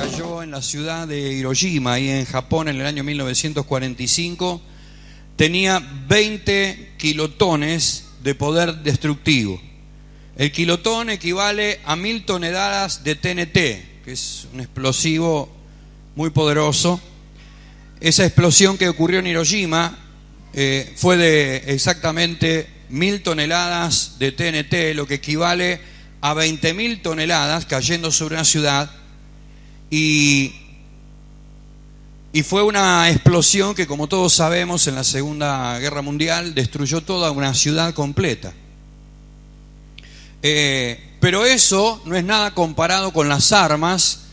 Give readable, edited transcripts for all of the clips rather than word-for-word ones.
cayó en la ciudad de Hiroshima, ahí en Japón, en el año 1945, tenía 20 kilotones de poder destructivo. El kilotón equivale a 1000 toneladas de TNT, que es un explosivo muy poderoso. Esa explosión que ocurrió en Hiroshima fue de exactamente 1000 toneladas de TNT, lo que equivale a 20.000 toneladas cayendo sobre una ciudad. Y fue una explosión que, como todos sabemos, en la Segunda Guerra Mundial destruyó toda una ciudad completa. Pero eso no es nada comparado con las armas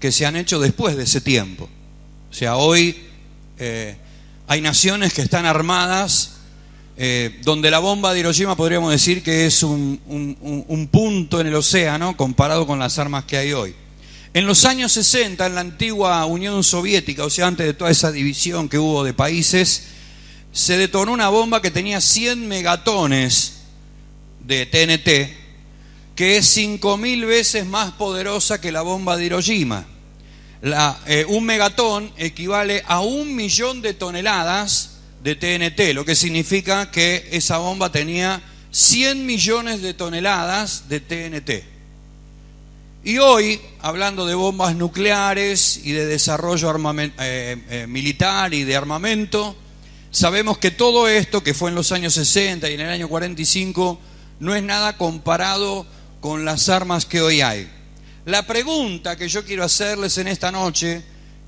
que se han hecho después de ese tiempo. O sea, hoy hay naciones que están armadas, donde la bomba de Hiroshima podríamos decir que es un punto en el océano comparado con las armas que hay hoy. En los años 60, en la antigua Unión Soviética, o sea, antes de toda esa división que hubo de países, se detonó una bomba que tenía 100 megatones de TNT, que es 5.000 veces más poderosa que la bomba de Hiroshima. Un megatón equivale a 1.000.000 de toneladas de TNT, lo que significa que esa bomba tenía 100 millones de toneladas de TNT. Y hoy, hablando de bombas nucleares y de desarrollo militar y de armamento, sabemos que todo esto que fue en los años 60 y en el año 45 no es nada comparado con las armas que hoy hay. La pregunta que yo quiero hacerles en esta noche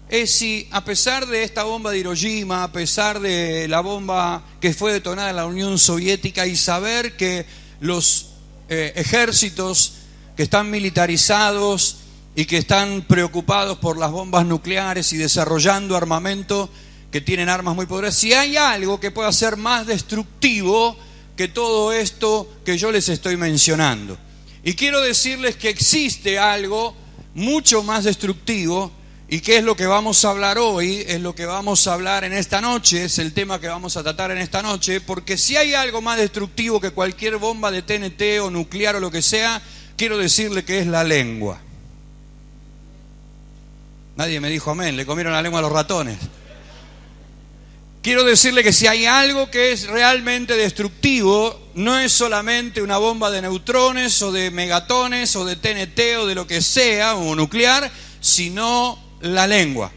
es si, a pesar de esta bomba de Hiroshima, a pesar de la bomba que fue detonada en la Unión Soviética, y saber que los ejércitos que están militarizados y que están preocupados por las bombas nucleares y desarrollando armamento, que tienen armas muy poderosas, si hay algo que pueda ser más destructivo que todo esto que yo les estoy mencionando. Y quiero decirles que existe algo mucho más destructivo, y que es lo que vamos a hablar hoy, es lo que vamos a hablar en esta noche, es el tema que vamos a tratar en esta noche, porque si hay algo más destructivo que cualquier bomba de TNT o nuclear o lo que sea, quiero decirle que es la lengua. Nadie me dijo amén, le comieron la lengua a los ratones. Quiero decirle que si hay algo que es realmente destructivo, no es solamente una bomba de neutrones o de megatones o de TNT o de lo que sea, o nuclear, sino la lengua.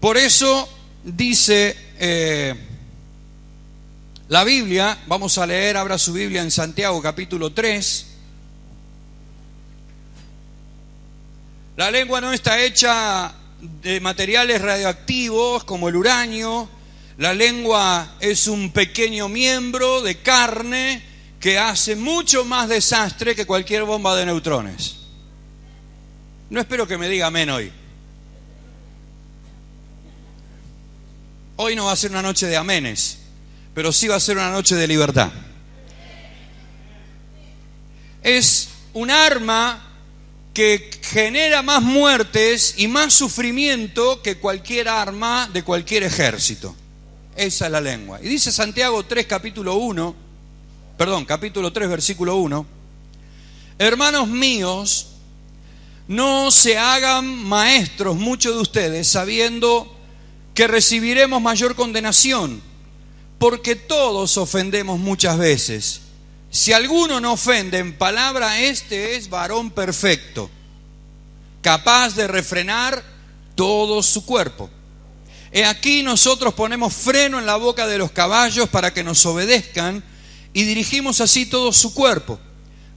Por eso dice la Biblia, vamos a leer, abra su Biblia en Santiago capítulo 3. La lengua no está hecha de materiales radioactivos como el uranio. La lengua es un pequeño miembro de carne que hace mucho más desastre que cualquier bomba de neutrones. No espero que me diga amén hoy. Hoy no va a ser una noche de amenes, pero sí va a ser una noche de libertad. Es un arma que genera más muertes y más sufrimiento que cualquier arma de cualquier ejército. Esa es la lengua. Y dice Santiago 3, capítulo 3, versículo 1. Hermanos míos, no se hagan maestros muchos de ustedes, sabiendo que recibiremos mayor condenación, porque todos ofendemos muchas veces. Si alguno no ofende en palabra, este es varón perfecto, capaz de refrenar todo su cuerpo. He aquí nosotros ponemos freno en la boca de los caballos para que nos obedezcan, y dirigimos así todo su cuerpo.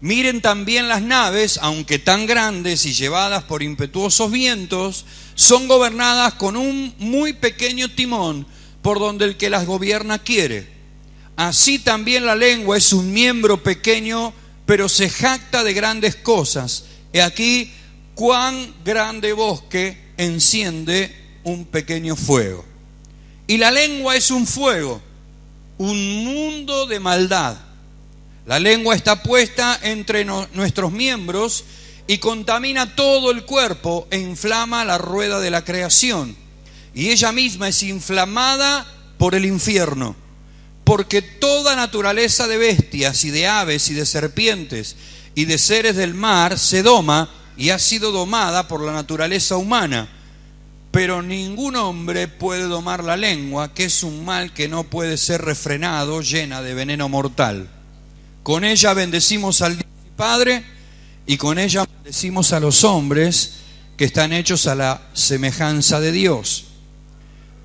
Miren también las naves, aunque tan grandes y llevadas por impetuosos vientos, son gobernadas con un muy pequeño timón, por donde el que las gobierna quiere. Así también la lengua es un miembro pequeño, pero se jacta de grandes cosas. He aquí cuán grande bosque enciende un pequeño fuego. Y la lengua es un fuego, un mundo de maldad. La lengua está puesta entre nuestros miembros y contamina todo el cuerpo e inflama la rueda de la creación. Y ella misma es inflamada por el infierno. Porque toda naturaleza de bestias y de aves y de serpientes y de seres del mar se doma y ha sido domada por la naturaleza humana, pero ningún hombre puede domar la lengua, que es un mal que no puede ser refrenado, llena de veneno mortal. Con ella bendecimos al Dios y Padre, y con ella bendecimos a los hombres que están hechos a la semejanza de Dios.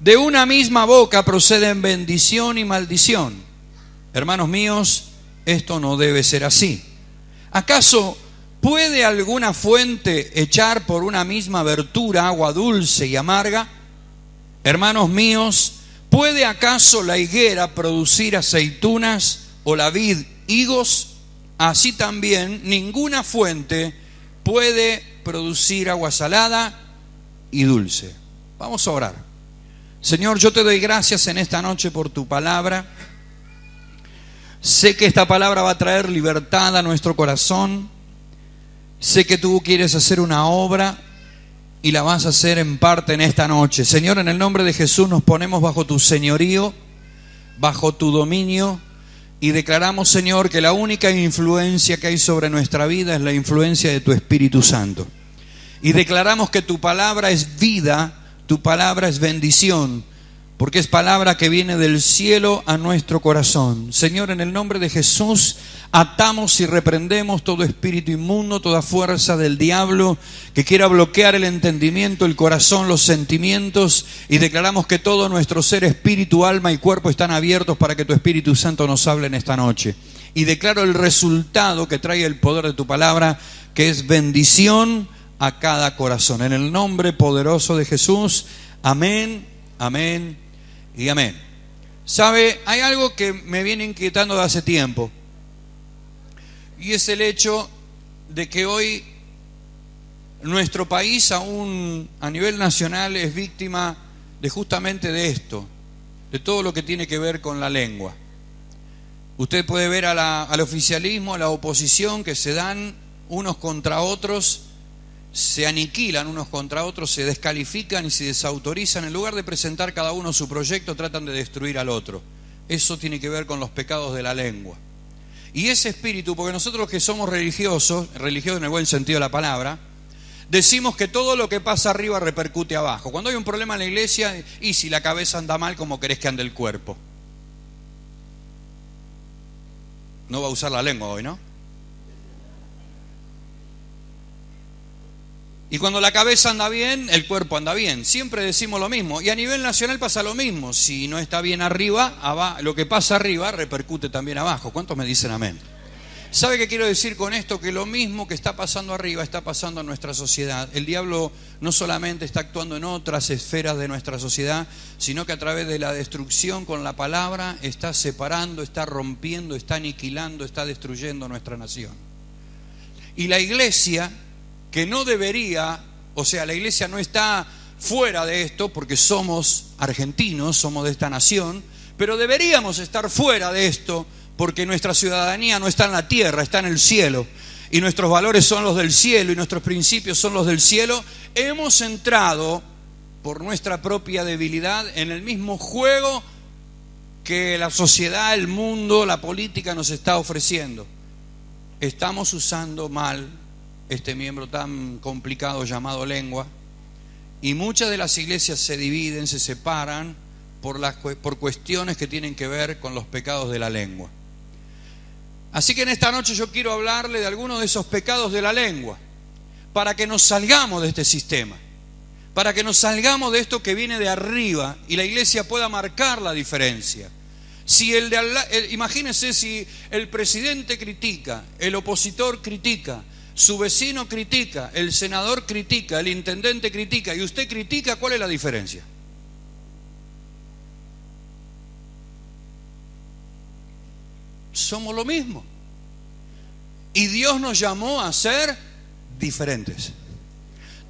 De una misma boca proceden bendición y maldición. Hermanos míos, esto no debe ser así. ¿Acaso puede alguna fuente echar por una misma abertura agua dulce y amarga? Hermanos míos, ¿puede acaso la higuera producir aceitunas o la vid higos? Así también ninguna fuente puede producir agua salada y dulce. Vamos a orar. Señor, yo te doy gracias en esta noche por tu palabra. Sé que esta palabra va a traer libertad a nuestro corazón. Sé que tú quieres hacer una obra y la vas a hacer en parte en esta noche. Señor, en el nombre de Jesús nos ponemos bajo tu señorío, bajo tu dominio, y declaramos, Señor, que la única influencia que hay sobre nuestra vida es la influencia de tu Espíritu Santo. Y declaramos que tu palabra es vida, tu palabra es bendición, porque es palabra que viene del cielo a nuestro corazón. Señor, en el nombre de Jesús, atamos y reprendemos todo espíritu inmundo, toda fuerza del diablo que quiera bloquear el entendimiento, el corazón, los sentimientos, y declaramos que todo nuestro ser, espíritu, alma y cuerpo están abiertos para que tu Espíritu Santo nos hable en esta noche. Y declaro el resultado que trae el poder de tu palabra, que es bendición a cada corazón. En el nombre poderoso de Jesús, amén, amén y amén. ¿Sabe? Hay algo que me viene inquietando de hace tiempo, y es el hecho de que hoy nuestro país, aún a nivel nacional, es víctima de justamente de esto, de todo lo que tiene que ver con la lengua. Usted puede ver al oficialismo, a la oposición, que se dan unos contra otros, se aniquilan unos contra otros, se descalifican y se desautorizan. En lugar de presentar cada uno su proyecto, tratan de destruir al otro. Eso tiene que ver con los pecados de la lengua. Y ese espíritu, porque nosotros que somos religiosos en el buen sentido de la palabra, decimos que todo lo que pasa arriba repercute abajo. Cuando hay un problema en la iglesia, y si la cabeza anda mal, ¿cómo querés que ande el cuerpo? No va a usar la lengua hoy, ¿no? Y cuando la cabeza anda bien, el cuerpo anda bien. Siempre decimos lo mismo. Y a nivel nacional pasa lo mismo. Si no está bien arriba, lo que pasa arriba repercute también abajo. ¿Cuántos me dicen amén? ¿Sabe qué quiero decir con esto? Que lo mismo que está pasando arriba está pasando en nuestra sociedad. El diablo no solamente está actuando en otras esferas de nuestra sociedad, sino que a través de la destrucción con la palabra está separando, está rompiendo, está aniquilando, está destruyendo nuestra nación. Y la iglesia, que no debería, o sea, la iglesia no está fuera de esto porque somos argentinos, somos de esta nación, pero deberíamos estar fuera de esto porque nuestra ciudadanía no está en la tierra, está en el cielo, y nuestros valores son los del cielo y nuestros principios son los del cielo. Hemos entrado por nuestra propia debilidad en el mismo juego que la sociedad, el mundo, la política nos está ofreciendo. Estamos usando mal este miembro tan complicado llamado lengua, y muchas de las iglesias se dividen, se separan por cuestiones que tienen que ver con los pecados de la lengua. Así que en esta noche yo quiero hablarle de algunos de esos pecados de la lengua, para que nos salgamos de este sistema, para que nos salgamos de esto que viene de arriba y la iglesia pueda marcar la diferencia. Si imagínense si el presidente critica, el opositor critica, su vecino critica, el senador critica, el intendente critica y usted critica, ¿cuál es la diferencia? Somos lo mismo. Y Dios nos llamó a ser diferentes.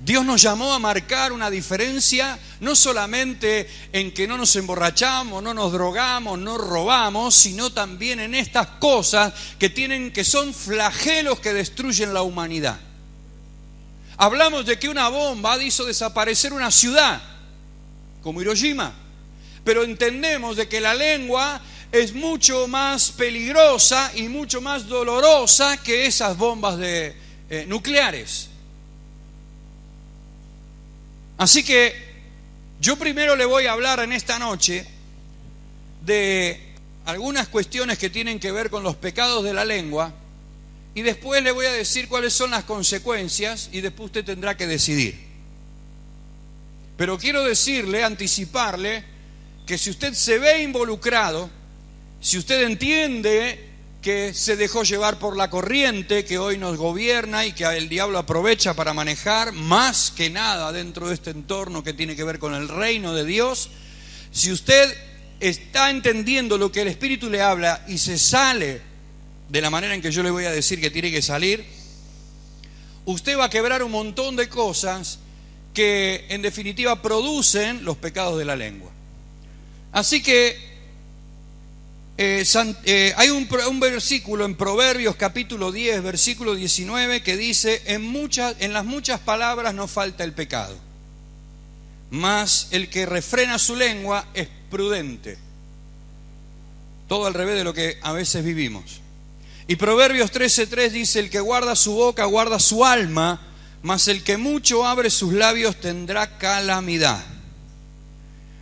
Dios nos llamó a marcar una diferencia, no solamente en que no nos emborrachamos, no nos drogamos, no robamos, sino también en estas cosas que son flagelos que destruyen la humanidad. Hablamos de que una bomba hizo desaparecer una ciudad, como Hiroshima, pero entendemos de que la lengua es mucho más peligrosa y mucho más dolorosa que esas bombas nucleares. Así que Yo primero le voy a hablar en esta noche de algunas cuestiones que tienen que ver con los pecados de la lengua y después le voy a decir cuáles son las consecuencias y después usted tendrá que decidir. Pero quiero decirle, anticiparle, que si usted se ve involucrado, si usted entiende que se dejó llevar por la corriente que hoy nos gobierna y que el diablo aprovecha para manejar más que nada dentro de este entorno que tiene que ver con el reino de Dios, si usted está entendiendo lo que el Espíritu le habla y se sale de la manera en que yo le voy a decir que tiene que salir, usted va a quebrar un montón de cosas que en definitiva producen los pecados de la lengua. Así que hay un versículo en Proverbios capítulo 10, versículo 19 que dice: en las muchas palabras no falta el pecado, mas el que refrena su lengua es prudente. Todo al revés de lo que a veces vivimos. Y Proverbios 13:3 dice: el que guarda su boca guarda su alma, mas el que mucho abre sus labios tendrá calamidad.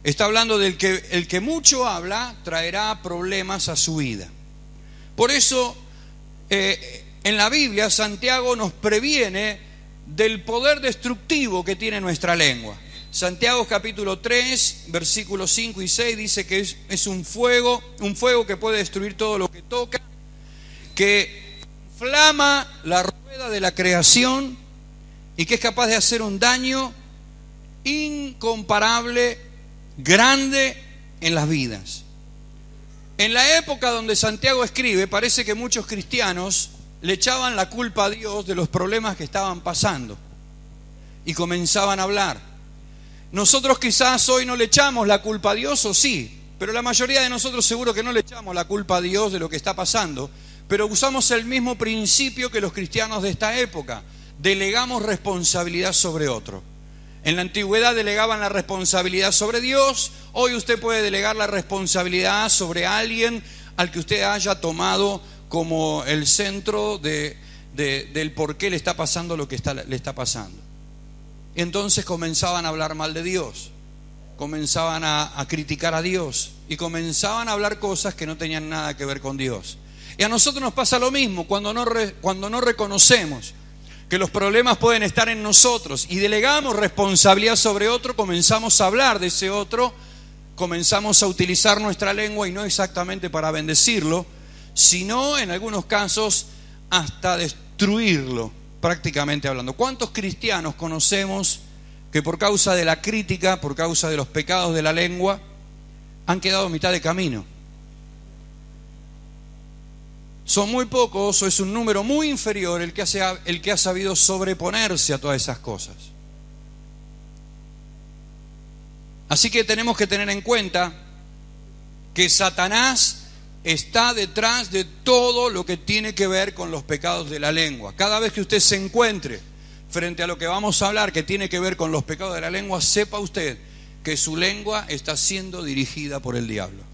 Está hablando del que el que mucho habla traerá problemas a su vida. Por eso, en la Biblia, Santiago nos previene del poder destructivo que tiene nuestra lengua. Santiago capítulo 3, versículos 5 y 6 dice que es un fuego que puede destruir todo lo que toca, que inflama la rueda de la creación y que es capaz de hacer un daño incomparable, grande en las vidas. En la época donde Santiago escribe, parece que muchos cristianos le echaban la culpa a Dios de los problemas que estaban pasando y comenzaban a hablar. Nosotros quizás hoy no le echamos la culpa a Dios, o sí, pero la mayoría de nosotros seguro que no le echamos la culpa a Dios de lo que está pasando, pero usamos el mismo principio que los cristianos de esta época: delegamos responsabilidad sobre otro. En la antigüedad delegaban la responsabilidad sobre Dios. Hoy usted puede delegar la responsabilidad sobre alguien al que usted haya tomado como el centro del por qué le está pasando lo que le está pasando. Y entonces comenzaban a hablar mal de Dios, comenzaban a criticar a Dios y comenzaban a hablar cosas que no tenían nada que ver con Dios. Y a nosotros nos pasa lo mismo cuando no reconocemos que los problemas pueden estar en nosotros y delegamos responsabilidad sobre otro, comenzamos a hablar de ese otro, comenzamos a utilizar nuestra lengua y no exactamente para bendecirlo, sino en algunos casos hasta destruirlo, prácticamente hablando. ¿Cuántos cristianos conocemos que por causa de la crítica, por causa de los pecados de la lengua, han quedado a mitad de camino? Son muy pocos, o es un número muy inferior el que ha sabido sobreponerse a todas esas cosas. Así que tenemos que tener en cuenta que Satanás está detrás de todo lo que tiene que ver con los pecados de la lengua. Cada vez que usted se encuentre frente a lo que vamos a hablar que tiene que ver con los pecados de la lengua, sepa usted que su lengua está siendo dirigida por el diablo.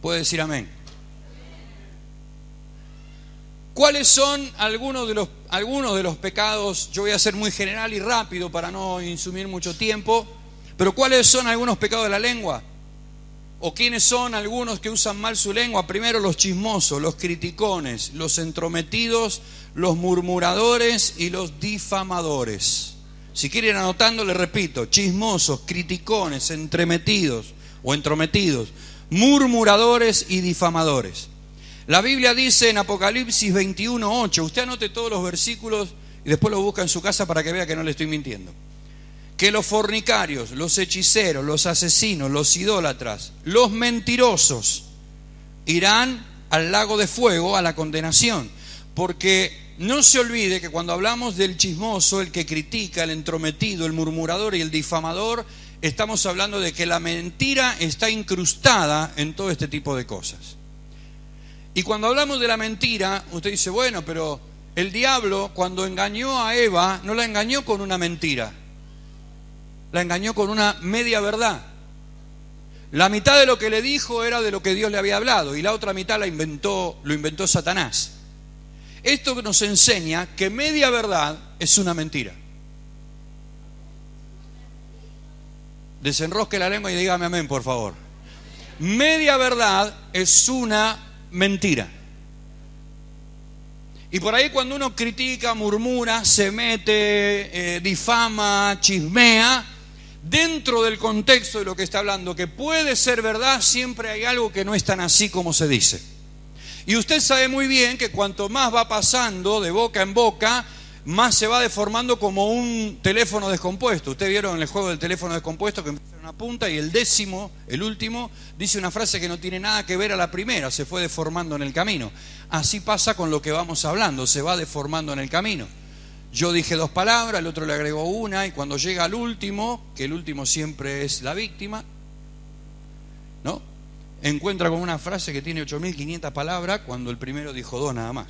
¿Puede decir amén? ¿Cuáles son algunos de los pecados? Yo voy a ser muy general y rápido para no insumir mucho tiempo, pero ¿cuáles son algunos pecados de la lengua? ¿O quiénes son algunos que usan mal su lengua? Primero, los chismosos, los criticones, los entrometidos, los murmuradores y los difamadores. Si quieren anotando, les repito: chismosos, criticones, entremetidos o entrometidos, murmuradores y difamadores. La Biblia dice en Apocalipsis 21:8, usted anote todos los versículos y después los busca en su casa para que vea que no le estoy mintiendo, que los fornicarios, los hechiceros, los asesinos, los idólatras, los mentirosos irán al lago de fuego, a la condenación. Porque no se olvide que cuando hablamos del chismoso, el que critica, el entrometido, el murmurador y el difamador, estamos hablando de que la mentira está incrustada en todo este tipo de cosas. Y cuando hablamos de la mentira, usted dice: bueno, pero el diablo cuando engañó a Eva no la engañó con una mentira, la engañó con una media verdad. La mitad de lo que le dijo era de lo que Dios le había hablado y la otra mitad lo inventó Satanás. Esto nos enseña que media verdad es una mentira. Desenrosque la lengua y dígame amén, por favor. Media verdad es una mentira. Y por ahí cuando uno critica, murmura, se mete, difama, chismea, dentro del contexto de lo que está hablando, que puede ser verdad, siempre hay algo que no es tan así como se dice. Y usted sabe muy bien que cuanto más va pasando de boca en boca, más se va deformando como un teléfono descompuesto. Ustedes vieron en el juego del teléfono descompuesto que empieza en una punta y el décimo, el último, dice una frase que no tiene nada que ver a la primera, se fue deformando en el camino. Así pasa con lo que vamos hablando, se va deformando en el camino. Yo dije 2 palabras, el otro le agregó una, y cuando llega al último, que el último siempre es la víctima, ¿no? Encuentra con una frase que tiene 8.500 palabras cuando el primero dijo 2 nada más.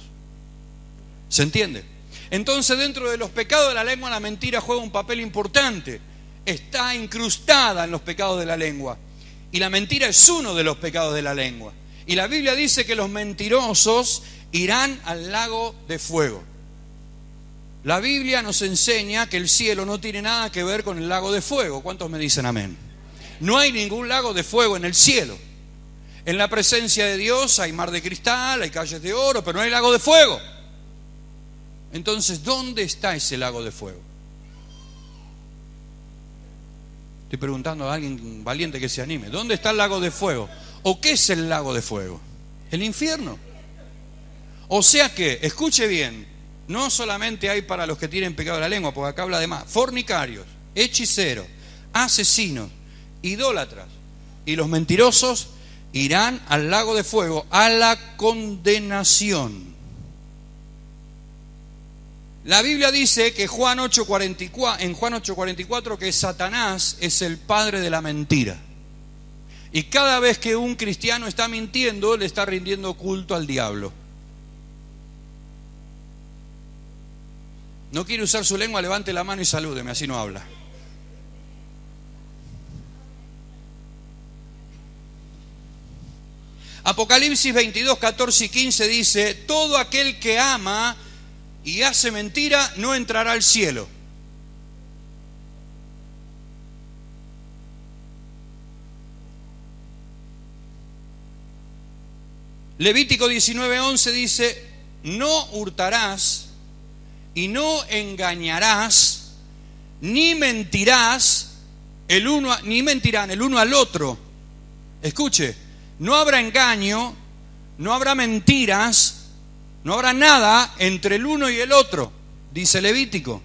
¿Se entiende? Entonces, dentro de los pecados de la lengua, la mentira juega un papel importante. Está incrustada en los pecados de la lengua. Y la mentira es uno de los pecados de la lengua. Y la Biblia dice que los mentirosos irán al lago de fuego. La Biblia nos enseña que el cielo no tiene nada que ver con el lago de fuego. ¿Cuántos me dicen amén? No hay ningún lago de fuego en el cielo. En la presencia de Dios hay mar de cristal, hay calles de oro, pero no hay lago de fuego. Entonces, ¿dónde está ese lago de fuego? Estoy preguntando a alguien valiente que se anime. ¿Dónde está el lago de fuego? ¿O qué es el lago de fuego? El infierno. O sea que, escuche bien, no solamente hay para los que tienen pecado de la lengua, porque acá habla de más, fornicarios, hechiceros, asesinos, idólatras y los mentirosos irán al lago de fuego, a la condenación. La Biblia dice que en Juan 8:44 que Satanás es el padre de la mentira. Y cada vez que un cristiano está mintiendo, le está rindiendo culto al diablo. No quiere usar su lengua, levante la mano y salúdeme, así no habla. Apocalipsis 22, 14 y 15 dice: todo aquel que ama y hace mentira no entrará al cielo. Levítico 19:11 dice: no hurtarás y no engañarás, ni mentirás ni mentirán el uno al otro. Escuche, no habrá engaño, no habrá mentiras, no habrá nada entre el uno y el otro, dice Levítico.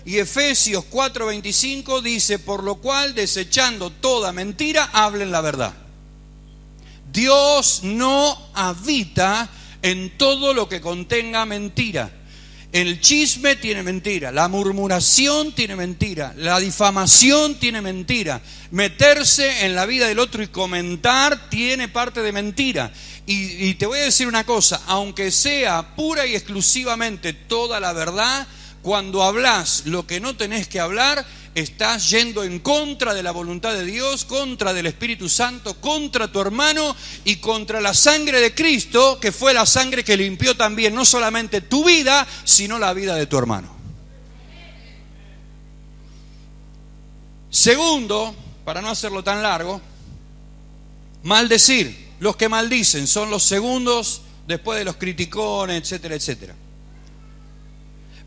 Y Efesios 4:25 dice: por lo cual, desechando toda mentira, hablen la verdad. Dios no habita en todo lo que contenga mentira. El chisme tiene mentira, la murmuración tiene mentira, la difamación tiene mentira, meterse en la vida del otro y comentar tiene parte de mentira. Y te voy a decir una cosa, aunque sea pura y exclusivamente toda la verdad, cuando hablas lo que no tenés que hablar, estás yendo en contra de la voluntad de Dios, contra del Espíritu Santo, contra tu hermano y contra la sangre de Cristo, que fue la sangre que limpió también no solamente tu vida, sino la vida de tu hermano. Segundo, para no hacerlo tan largo, maldecir. Los que maldicen son los segundos después de los criticones, etcétera, etcétera.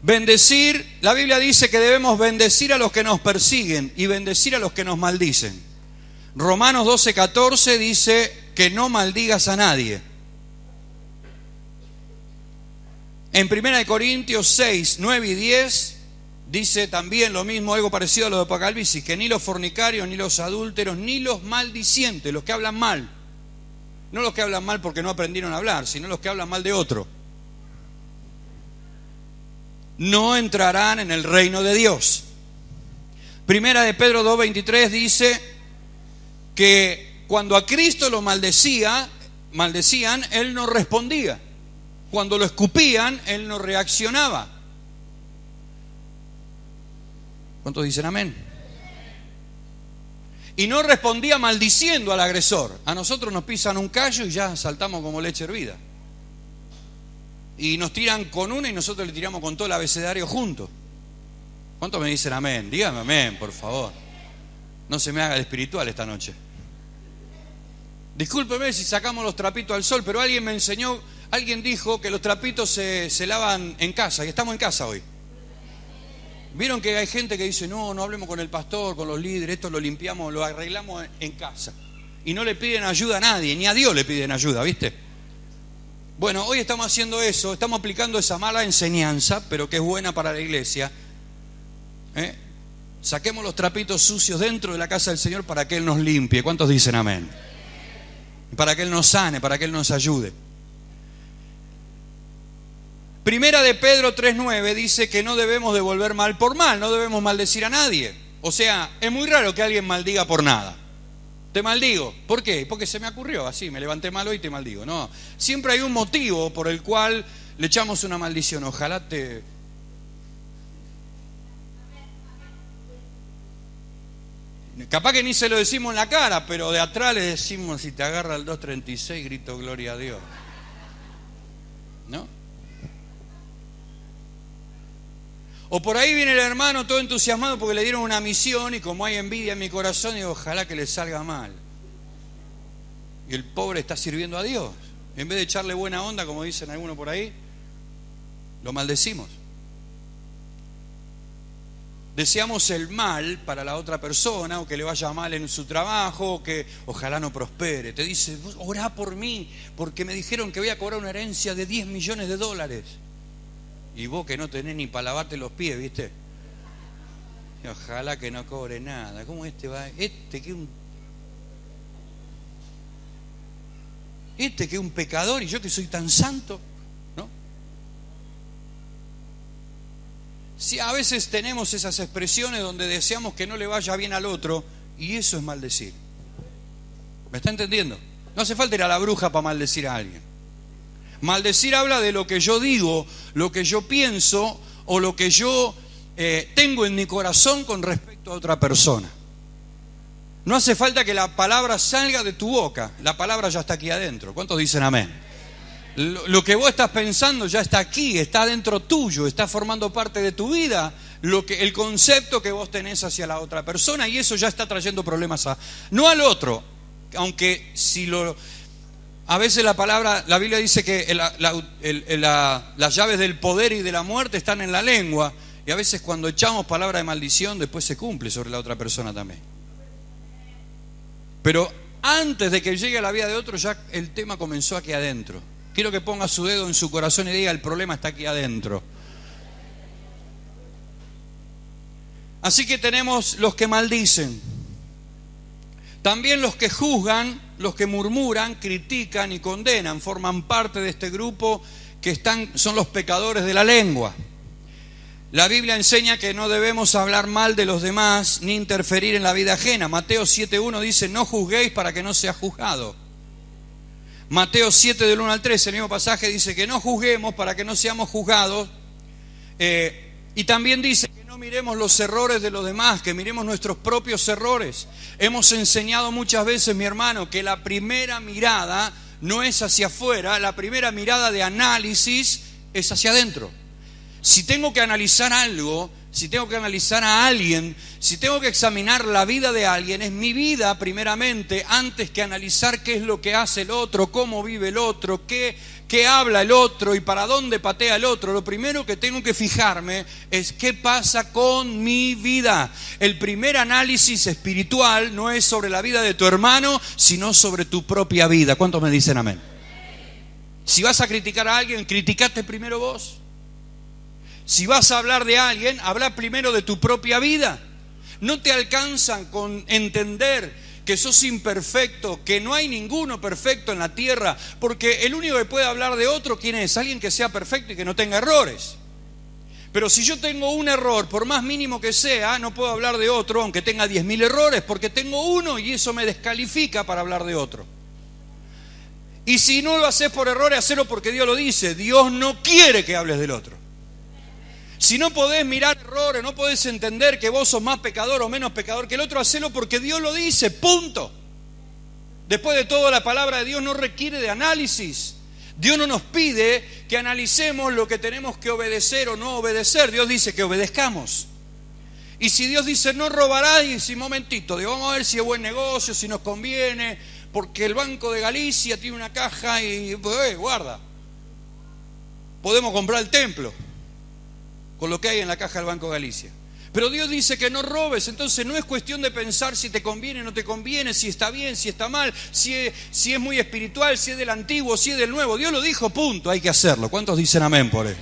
Bendecir, la Biblia dice que debemos bendecir a los que nos persiguen y bendecir a los que nos maldicen. Romanos 12:14 dice que no maldigas a nadie. En 1 Corintios 6, 9 y 10 dice también lo mismo, algo parecido a lo de Apocalipsis, que ni los fornicarios, ni los adúlteros, ni los maldicientes, los que hablan mal, no los que hablan mal porque no aprendieron a hablar, sino los que hablan mal de otro, no entrarán en el reino de Dios. Primera de Pedro 2:23 dice que cuando a Cristo lo maldecían, Él no respondía. Cuando lo escupían, Él no reaccionaba. ¿Cuántos dicen amén? Y no respondía maldiciendo al agresor. A nosotros nos pisan un callo y ya saltamos como leche hervida. Y nos tiran con una y nosotros le tiramos con todo el abecedario junto. ¿Cuántos me dicen amén? Dígame amén, por favor. No se me haga el espiritual esta noche. Discúlpeme si sacamos los trapitos al sol, pero alguien me enseñó, alguien dijo que los trapitos se lavan en casa, y estamos en casa hoy. Vieron que hay gente que dice, no hablemos con el pastor, con los líderes, esto lo limpiamos, lo arreglamos en casa. Y no le piden ayuda a nadie, ni a Dios le piden ayuda, ¿viste? Bueno, hoy estamos haciendo eso, estamos aplicando esa mala enseñanza, pero que es buena para la iglesia. Saquemos los trapitos sucios dentro de la casa del Señor para que Él nos limpie. ¿Cuántos dicen amén? Para que Él nos sane, para que Él nos ayude. Primera de Pedro 3:9 dice que no debemos devolver mal por mal, no debemos maldecir a nadie. O sea, es muy raro que alguien maldiga por nada. Te maldigo. ¿Por qué? Porque se me ocurrió, así, me levanté mal hoy y te maldigo. No, siempre hay un motivo por el cual le echamos una maldición. Ojalá te... Capaz que ni se lo decimos en la cara, pero de atrás le decimos, si te agarra el 236, grito gloria a Dios. ¿No? O por ahí viene el hermano todo entusiasmado porque le dieron una misión y como hay envidia en mi corazón, digo, ojalá que le salga mal. Y el pobre está sirviendo a Dios. En vez de echarle buena onda, como dicen algunos por ahí, lo maldecimos. Deseamos el mal para la otra persona, o que le vaya mal en su trabajo, o que ojalá no prospere. Te dice, orá por mí, porque me dijeron que voy a cobrar una herencia de $10 millones. Y vos que no tenés ni para lavarte los pies, ¿viste? Y ojalá que no cobre nada. ¿Cómo va? Este que es un pecador y yo que soy tan santo, ¿no? Sí, a veces tenemos esas expresiones donde deseamos que no le vaya bien al otro y eso es maldecir. ¿Me está entendiendo? No hace falta ir a la bruja para maldecir a alguien. Maldecir habla de lo que yo digo, lo que yo pienso o lo que yo tengo en mi corazón con respecto a otra persona. No hace falta que la palabra salga de tu boca, la palabra ya está aquí adentro. ¿Cuántos dicen amén? Lo que vos estás pensando ya está aquí, está dentro tuyo, está formando parte de tu vida, el concepto que vos tenés hacia la otra persona, y eso ya está trayendo problemas no al otro, aunque si a veces la Biblia dice que las llaves del poder y de la muerte están en la lengua, y a veces cuando echamos palabra de maldición después se cumple sobre la otra persona también. Pero antes de que llegue a la vida de otro ya el tema comenzó aquí adentro. Quiero que ponga su dedo en su corazón y diga, el problema está aquí adentro. Así que tenemos los que maldicen, también los que juzgan, los que murmuran, critican y condenan, forman parte de este grupo que son los pecadores de la lengua. La Biblia enseña que no debemos hablar mal de los demás ni interferir en la vida ajena. Mateo 7:1 dice, no juzguéis para que no sea juzgado. Mateo 7 del 1 al 3, el mismo pasaje dice que no juzguemos para que no seamos juzgados. Y también dice que no miremos los errores de los demás, que miremos nuestros propios errores. Hemos enseñado muchas veces, mi hermano, que la primera mirada no es hacia afuera, la primera mirada de análisis es hacia adentro. Si tengo que analizar algo, si tengo que analizar a alguien, si tengo que examinar la vida de alguien, es mi vida primeramente, antes que analizar qué es lo que hace el otro, cómo vive el otro, qué habla el otro y para dónde patea el otro. Lo primero que tengo que fijarme es qué pasa con mi vida. El primer análisis espiritual no es sobre la vida de tu hermano, sino sobre tu propia vida. ¿Cuántos me dicen amén? Si vas a criticar a alguien, criticate primero vos. Si vas a hablar de alguien, habla primero de tu propia vida. No te alcanzan con entender que sos imperfecto, que no hay ninguno perfecto en la tierra, porque el único que puede hablar de otro, ¿quién es? Alguien que sea perfecto y que no tenga errores. Pero si yo tengo un error, por más mínimo que sea, no puedo hablar de otro, aunque tenga 10.000 errores, porque tengo uno y eso me descalifica para hablar de otro. Y si no lo haces por errores, hacelo porque Dios lo dice. Dios no quiere que hables del otro. Si no podés mirar errores, no podés entender que vos sos más pecador o menos pecador que el otro, hacelo porque Dios lo dice, punto. Después de todo, la palabra de Dios no requiere de análisis. Dios no nos pide que analicemos lo que tenemos que obedecer o no obedecer. Dios dice que obedezcamos. Y si Dios dice no robarás, y si momentito, digo, vamos a ver si es buen negocio, si nos conviene, porque el Banco de Galicia tiene una caja y guarda, podemos comprar el templo con lo que hay en la caja del Banco de Galicia. Pero Dios dice que no robes, entonces no es cuestión de pensar si te conviene o no te conviene, si está bien, si está mal, si es muy espiritual, si es del antiguo, si es del nuevo. Dios lo dijo, punto, hay que hacerlo. ¿Cuántos dicen amén por él?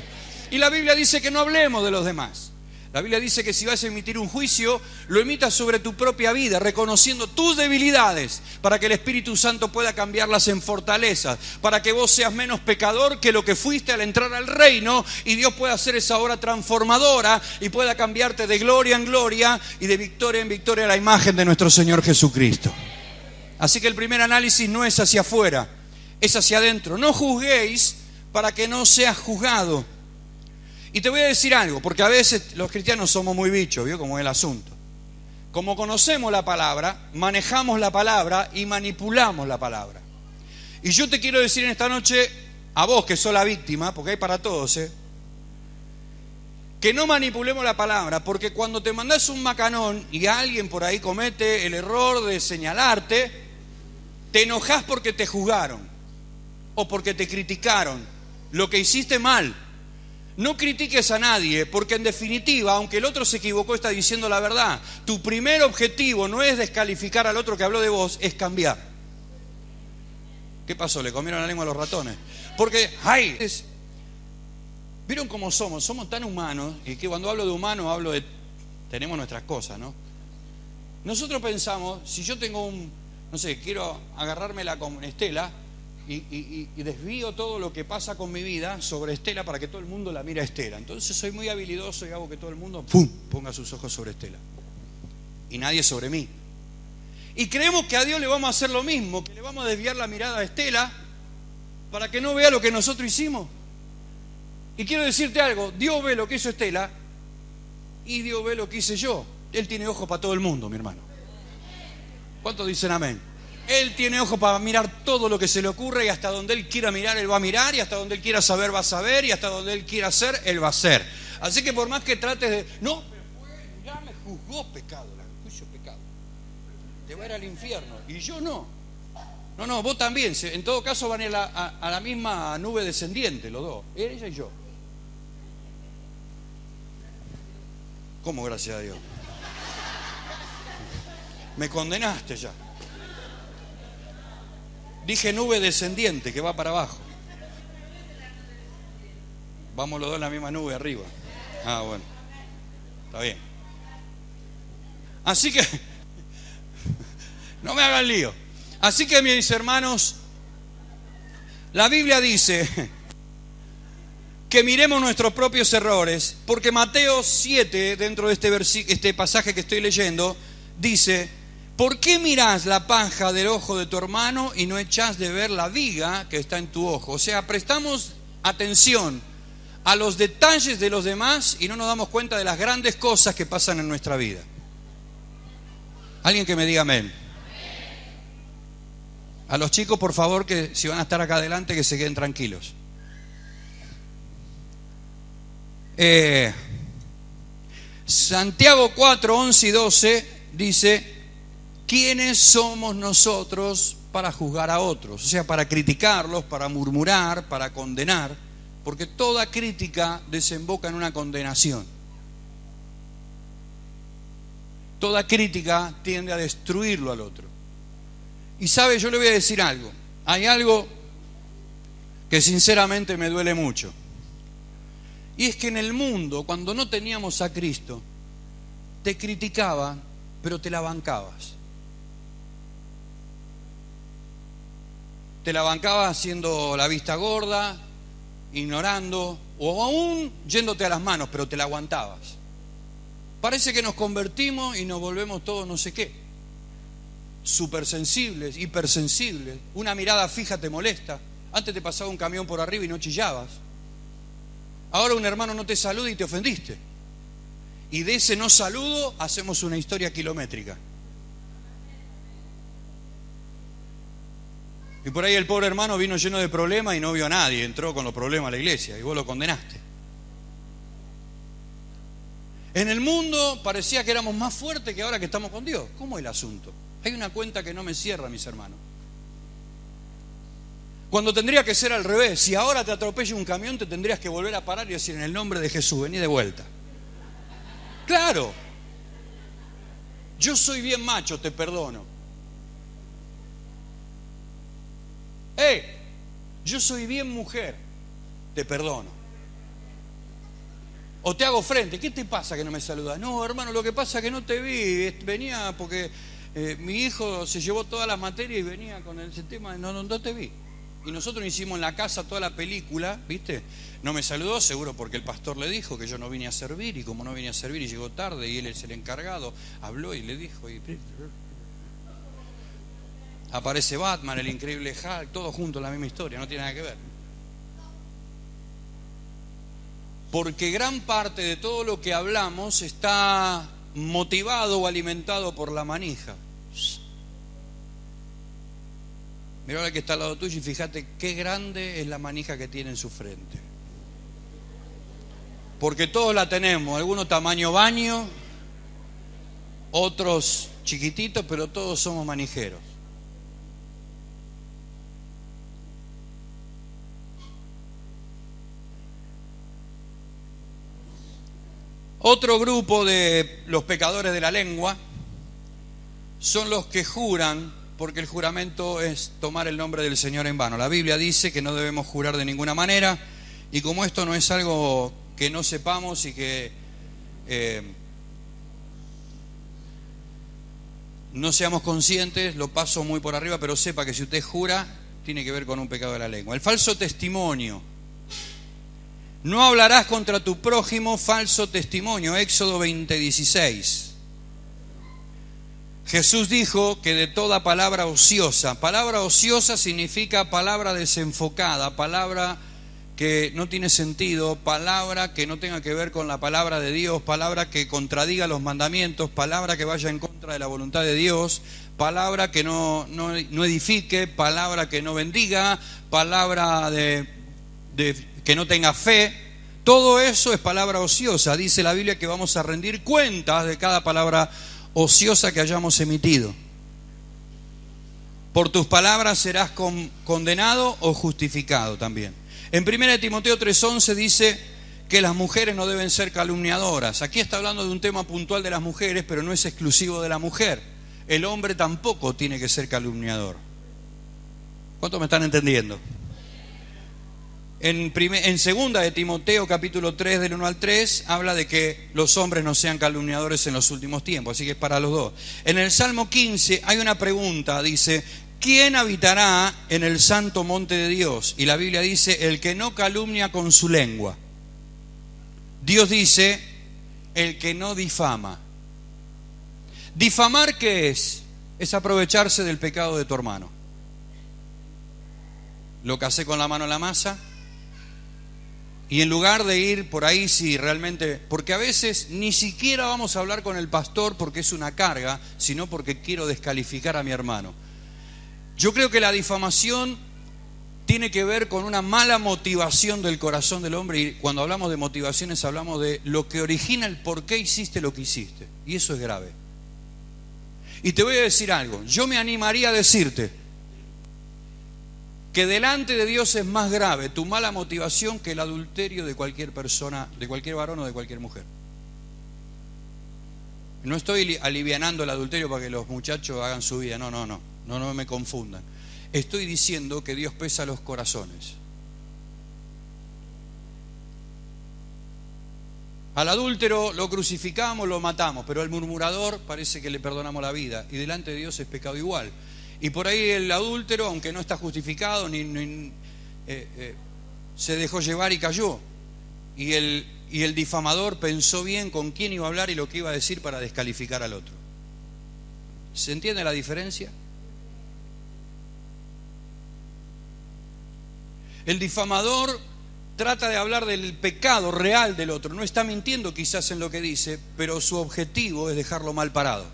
Y la Biblia dice que no hablemos de los demás. La Biblia dice que si vas a emitir un juicio, lo emitas sobre tu propia vida, reconociendo tus debilidades, para que el Espíritu Santo pueda cambiarlas en fortalezas, para que vos seas menos pecador que lo que fuiste al entrar al reino, y Dios pueda hacer esa obra transformadora y pueda cambiarte de gloria en gloria y de victoria en victoria a la imagen de nuestro Señor Jesucristo. Así que el primer análisis no es hacia afuera, es hacia adentro. No juzguéis para que no seas juzgado. Y te voy a decir algo, porque a veces los cristianos somos muy bichos, ¿vio? Como es el asunto. Como conocemos la palabra, manejamos la palabra y manipulamos la palabra. Y yo te quiero decir en esta noche, a vos que sos la víctima, porque hay para todos, que no manipulemos la palabra, porque cuando te mandás un macanón y alguien por ahí comete el error de señalarte, te enojás porque te juzgaron o porque te criticaron lo que hiciste mal. No critiques a nadie, porque en definitiva, aunque el otro se equivocó, está diciendo la verdad. Tu primer objetivo no es descalificar al otro que habló de vos, es cambiar. ¿Qué pasó? ¿Le comieron la lengua a los ratones? Porque, ¿vieron cómo somos? Somos tan humanos, y que cuando hablo de humanos hablo de... tenemos nuestras cosas, ¿no? Nosotros pensamos, si yo tengo quiero agarrármela con Estela, y desvío todo lo que pasa con mi vida sobre Estela para que todo el mundo la mire a Estela. Entonces soy muy habilidoso y hago que todo el mundo ponga sus ojos sobre Estela y nadie sobre mí. Y creemos que a Dios le vamos a hacer lo mismo, que le vamos a desviar la mirada a Estela para que no vea lo que nosotros hicimos. Y quiero decirte algo, Dios ve lo que hizo Estela y Dios ve lo que hice yo. Él tiene ojos para todo el mundo, mi hermano. ¿Cuántos dicen amén? Él tiene ojos para mirar todo lo que se le ocurre, y hasta donde Él quiera mirar, Él va a mirar, y hasta donde Él quiera saber, va a saber, y hasta donde Él quiera hacer, Él va a hacer. Así que por más que trates de... No, pero ya me juzgó pecado, la juicio pecado. Te va a ir al infierno, y yo no. No, vos también. En todo caso van a ir a la misma nube descendiente, los dos, ella y yo. ¿Cómo, gracias a Dios? Me condenaste ya. Dije nube descendiente, que va para abajo. Vamos los dos en la misma nube arriba. Ah, bueno. Está bien. Así que, no me hagan lío. Así que, mis hermanos, la Biblia dice que miremos nuestros propios errores, porque Mateo 7, dentro de este pasaje que estoy leyendo, dice... ¿Por qué mirás la paja del ojo de tu hermano y no echás de ver la viga que está en tu ojo? O sea, prestamos atención a los detalles de los demás y no nos damos cuenta de las grandes cosas que pasan en nuestra vida. Alguien que me diga amén. A los chicos, por favor, que si van a estar acá adelante, que se queden tranquilos. Santiago 4, 11 y 12 dice... ¿Quiénes somos nosotros para juzgar a otros? O sea, para criticarlos, para murmurar, para condenar, porque toda crítica desemboca en una condenación. Toda crítica tiende a destruirlo al otro. Y sabe, yo le voy a decir algo. Hay algo que sinceramente me duele mucho. Y es que en el mundo, cuando no teníamos a Cristo, te criticaban, pero te la bancabas. Te la bancabas haciendo la vista gorda, ignorando, o aún yéndote a las manos, pero te la aguantabas. Parece que nos convertimos y nos volvemos todos no sé qué. Supersensibles, hipersensibles. Una mirada fija te molesta. Antes te pasaba un camión por arriba y no chillabas. Ahora un hermano no te saluda y te ofendiste. Y de ese no saludo hacemos una historia kilométrica. Y por ahí el pobre hermano vino lleno de problemas y no vio a nadie, entró con los problemas a la iglesia y vos lo condenaste. En el mundo parecía que éramos más fuertes que ahora que estamos con Dios. ¿Cómo es el asunto? Hay una cuenta que no me cierra, mis hermanos. Cuando tendría que ser al revés. Si ahora te atropella un camión, te tendrías que volver a parar y decir: en el nombre de Jesús, vení de vuelta. Claro. Yo soy bien macho, te perdono. Yo soy bien mujer, te perdono. O te hago frente: ¿qué te pasa que no me saludas? No, hermano, lo que pasa es que no te vi. Venía porque mi hijo se llevó todas las materias y venía con ese tema. No te vi. Y nosotros hicimos en la casa toda la película, ¿viste? No me saludó, seguro porque el pastor le dijo que yo no vine a servir, y como no vine a servir y llegó tarde y él es el encargado, habló y le dijo, y aparece Batman, el increíble Hulk, todo junto en la misma historia, no tiene nada que ver. Porque gran parte de todo lo que hablamos está motivado o alimentado por la manija. Mirá al que está al lado tuyo y fíjate qué grande es la manija que tiene en su frente. Porque todos la tenemos, algunos tamaño baño, otros chiquititos, pero todos somos manijeros. Otro grupo de los pecadores de la lengua son los que juran, porque el juramento es tomar el nombre del Señor en vano. La Biblia dice que no debemos jurar de ninguna manera, y como esto no es algo que no sepamos y que no seamos conscientes, lo paso muy por arriba, pero sepa que si usted jura, tiene que ver con un pecado de la lengua. El falso testimonio. No hablarás contra tu prójimo falso testimonio, Éxodo 20:16. Jesús dijo que de toda palabra ociosa significa palabra desenfocada, palabra que no tiene sentido, palabra que no tenga que ver con la palabra de Dios, palabra que contradiga los mandamientos, palabra que vaya en contra de la voluntad de Dios, palabra que no edifique, palabra que no bendiga, palabra que no tenga fe. Todo eso es palabra ociosa. Dice la Biblia que vamos a rendir cuentas de cada palabra ociosa que hayamos emitido. Por tus palabras serás condenado o justificado también. En 1 Timoteo 3:11 dice que las mujeres no deben ser calumniadoras. Aquí está hablando de un tema puntual de las mujeres, pero no es exclusivo de la mujer. El hombre tampoco tiene que ser calumniador. ¿Cuántos me están entendiendo? En segunda de Timoteo capítulo 3 del 1 al 3 habla de que los hombres no sean calumniadores en los últimos tiempos, así que es para los dos. En el Salmo 15 hay una pregunta, dice: ¿quién habitará en el santo monte de Dios? Y la Biblia dice: el que no calumnia con su lengua. Dios dice: el que no difama. ¿Difamar qué es? Es aprovecharse del pecado de tu hermano. Lo casé con la mano en la masa. Y en lugar de ir por ahí, sí, realmente, porque a veces ni siquiera vamos a hablar con el pastor porque es una carga, sino porque quiero descalificar a mi hermano. Yo creo que la difamación tiene que ver con una mala motivación del corazón del hombre, y cuando hablamos de motivaciones hablamos de lo que origina el por qué hiciste lo que hiciste, y eso es grave. Y te voy a decir algo, yo me animaría a decirte que delante de Dios es más grave tu mala motivación que el adulterio de cualquier persona, de cualquier varón o de cualquier mujer. No estoy alivianando el adulterio para que los muchachos hagan su vida, no me confundan. Estoy diciendo que Dios pesa los corazones. Al adúltero lo crucificamos, lo matamos, pero al murmurador parece que le perdonamos la vida, y delante de Dios es pecado igual. Y por ahí el adúltero, aunque no está justificado, se dejó llevar y cayó. Y el difamador pensó bien con quién iba a hablar y lo que iba a decir para descalificar al otro. ¿Se entiende la diferencia? El difamador trata de hablar del pecado real del otro. No está mintiendo quizás en lo que dice, pero su objetivo es dejarlo mal parado.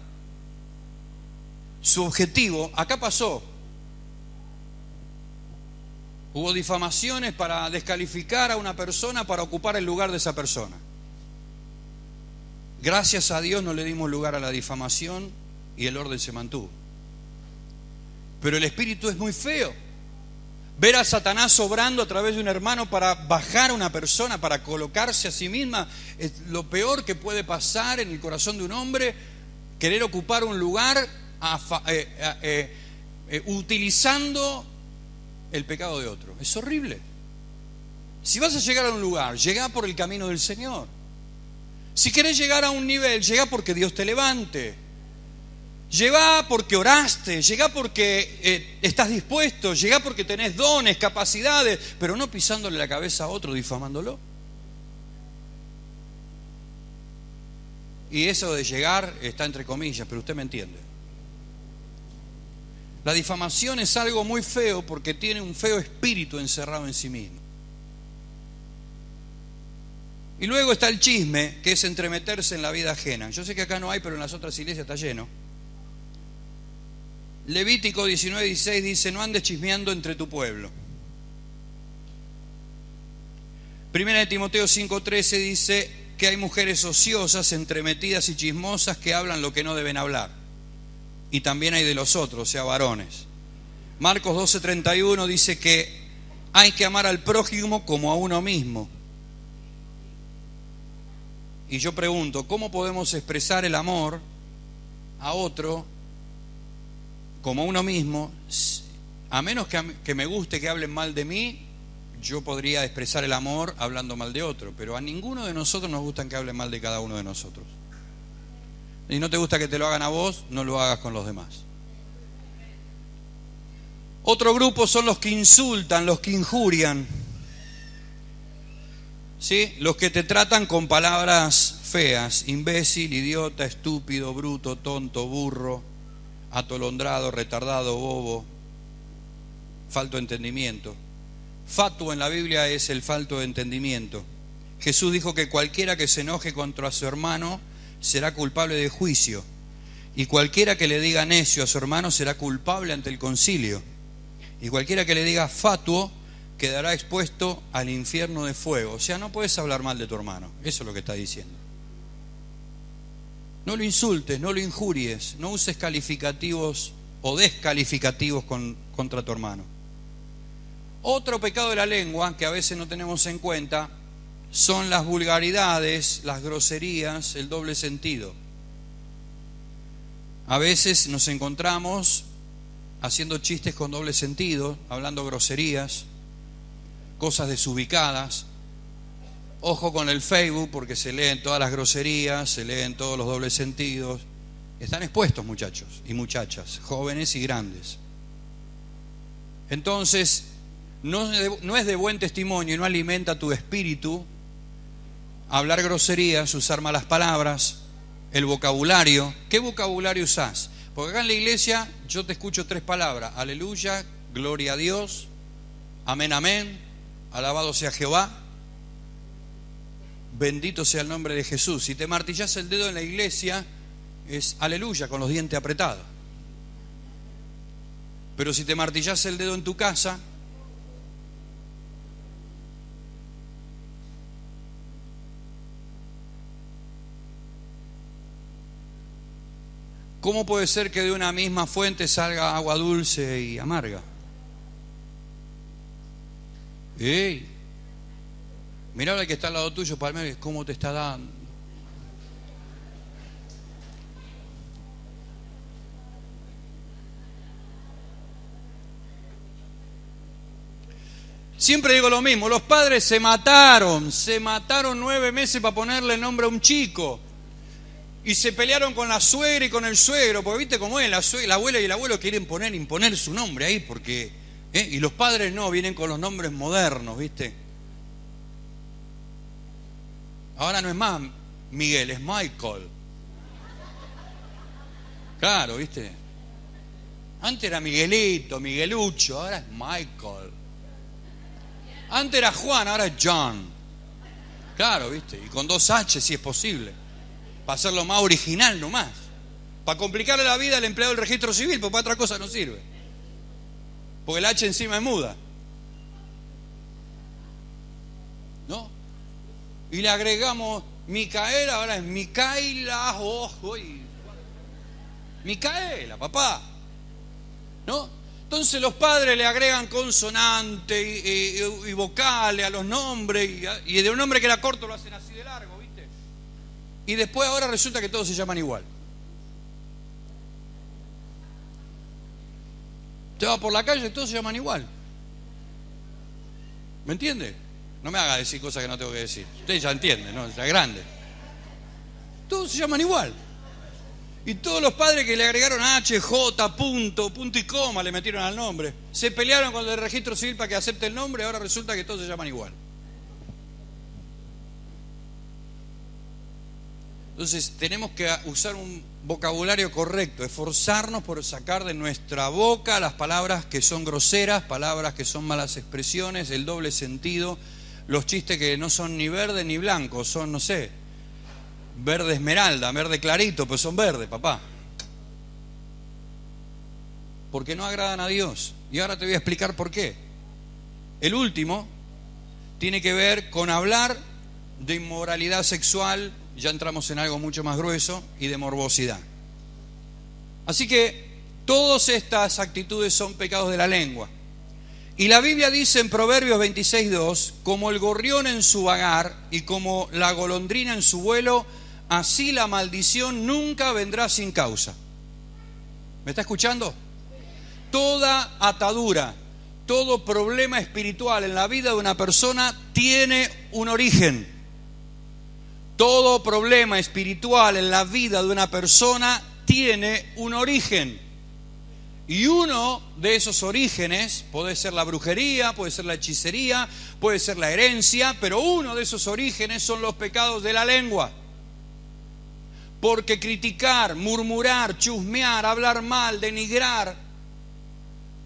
Su objetivo, acá pasó. Hubo difamaciones para descalificar a una persona para ocupar el lugar de esa persona. Gracias a Dios no le dimos lugar a la difamación y el orden se mantuvo. Pero el espíritu es muy feo. Ver a Satanás obrando a través de un hermano para bajar a una persona, para colocarse a sí misma, es lo peor que puede pasar en el corazón de un hombre. Querer ocupar un lugar utilizando el pecado de otro. Es horrible. Si vas a llegar a un lugar, llegá por el camino del Señor. Si querés llegar a un nivel, llegá porque Dios te levante. Llegá porque oraste, llegá porque estás dispuesto, llegá porque tenés dones, capacidades, pero no pisándole la cabeza a otro, difamándolo. Y eso de llegar está entre comillas, pero usted me entiende. La difamación es algo muy feo porque tiene un feo espíritu encerrado en sí mismo. Y luego está el chisme, que es entremeterse en la vida ajena. Yo sé que acá no hay, pero en las otras iglesias está lleno. Levítico 19:16 dice: no andes chismeando entre tu pueblo. Primera de Timoteo 5:13 dice que hay mujeres ociosas, entremetidas y chismosas que hablan lo que no deben hablar. Y también hay de los otros, o sea, varones. Marcos 12:31 dice que hay que amar al prójimo como a uno mismo. Y yo pregunto, ¿cómo podemos expresar el amor a otro como a uno mismo? A menos que me guste que hablen mal de mí, yo podría expresar el amor hablando mal de otro, pero a ninguno de nosotros nos gusta que hablen mal de cada uno de nosotros. Y no te gusta que te lo hagan a vos, no lo hagas con los demás. Otro grupo son los que insultan, los que injurian, ¿sí? Los que te tratan con palabras feas: imbécil, idiota, estúpido, bruto, tonto, burro, atolondrado, retardado, bobo, falto de entendimiento. Fatuo en la Biblia es el falto de entendimiento. Jesús dijo que cualquiera que se enoje contra su hermano será culpable de juicio, y cualquiera que le diga necio a su hermano será culpable ante el concilio, y cualquiera que le diga fatuo quedará expuesto al infierno de fuego. O sea, no puedes hablar mal de tu hermano. Eso es lo que está diciendo. No lo insultes, no lo injuries, no uses calificativos o descalificativos contra tu hermano. Otro pecado de la lengua que a veces no tenemos en cuenta son las vulgaridades, las groserías, el doble sentido. A veces nos encontramos haciendo chistes con doble sentido, hablando groserías, cosas desubicadas. Ojo con el Facebook, porque se leen todas las groserías, se leen todos los dobles sentidos. Están expuestos, muchachos y muchachas, jóvenes y grandes. Entonces, no es de buen testimonio y no alimenta tu espíritu hablar groserías, usar malas palabras, el vocabulario. ¿Qué vocabulario usás? Porque acá en la iglesia yo te escucho 3 palabras: aleluya, gloria a Dios, amén, amén, alabado sea Jehová, bendito sea el nombre de Jesús. Si te martillás el dedo en la iglesia es aleluya con los dientes apretados. Pero si te martillás el dedo en tu casa, ¿cómo puede ser que de una misma fuente salga agua dulce y amarga? ¡Ey! Mirá al que está al lado tuyo, Palmer, cómo te está dando. Siempre digo lo mismo: los padres se mataron 9 meses para ponerle el nombre a un chico. Y se pelearon con la suegra y con el suegro, porque viste cómo es, la abuela y el abuelo quieren imponer su nombre ahí, porque y los padres no, vienen con los nombres modernos, viste. Ahora no es más Miguel, es Michael. Claro, viste. Antes era Miguelito, Miguelucho, ahora es Michael. Antes era Juan, ahora es John. Claro, viste, y con 2 H si es posible. Para hacerlo más original nomás. Para complicarle la vida al empleado del registro civil, porque para otra cosa no sirve. Porque el H encima es muda. ¿No? Y le agregamos Micaela ahora es Micaela, ojo, y Micaela, papá, ¿no? Entonces los padres le agregan consonante y vocales a los nombres, y de un nombre que era corto lo hacen así de largo, ¿viste? Y después ahora resulta que todos se llaman igual. Te vas por la calle y todos se llaman igual. ¿Me entiende? No me haga decir cosas que no tengo que decir. Usted ya entiende, ¿no? Ya es grande. Todos se llaman igual. Y todos los padres que le agregaron H, J, punto y coma le metieron al nombre. Se pelearon con el registro civil para que acepte el nombre, ahora resulta que todos se llaman igual. Entonces tenemos que usar un vocabulario correcto, esforzarnos por sacar de nuestra boca las palabras que son groseras, palabras que son malas expresiones, el doble sentido, los chistes que no son ni verde ni blanco, son, no sé, verde esmeralda, verde clarito, pues son verdes, papá. Porque no agradan a Dios. Y ahora te voy a explicar por qué. El último tiene que ver con hablar de inmoralidad sexual, ya entramos en algo mucho más grueso, y de morbosidad. Así que todas estas actitudes son pecados de la lengua. Y la Biblia dice en Proverbios 26:2, como el gorrión en su vagar y como la golondrina en su vuelo, así la maldición nunca vendrá sin causa. ¿Me está escuchando? Toda atadura, todo problema espiritual en la vida de una persona tiene un origen. Todo problema espiritual en la vida de una persona tiene un origen. Y uno de esos orígenes puede ser la brujería, puede ser la hechicería, puede ser la herencia, pero uno de esos orígenes son los pecados de la lengua. Porque criticar, murmurar, chusmear, hablar mal, denigrar,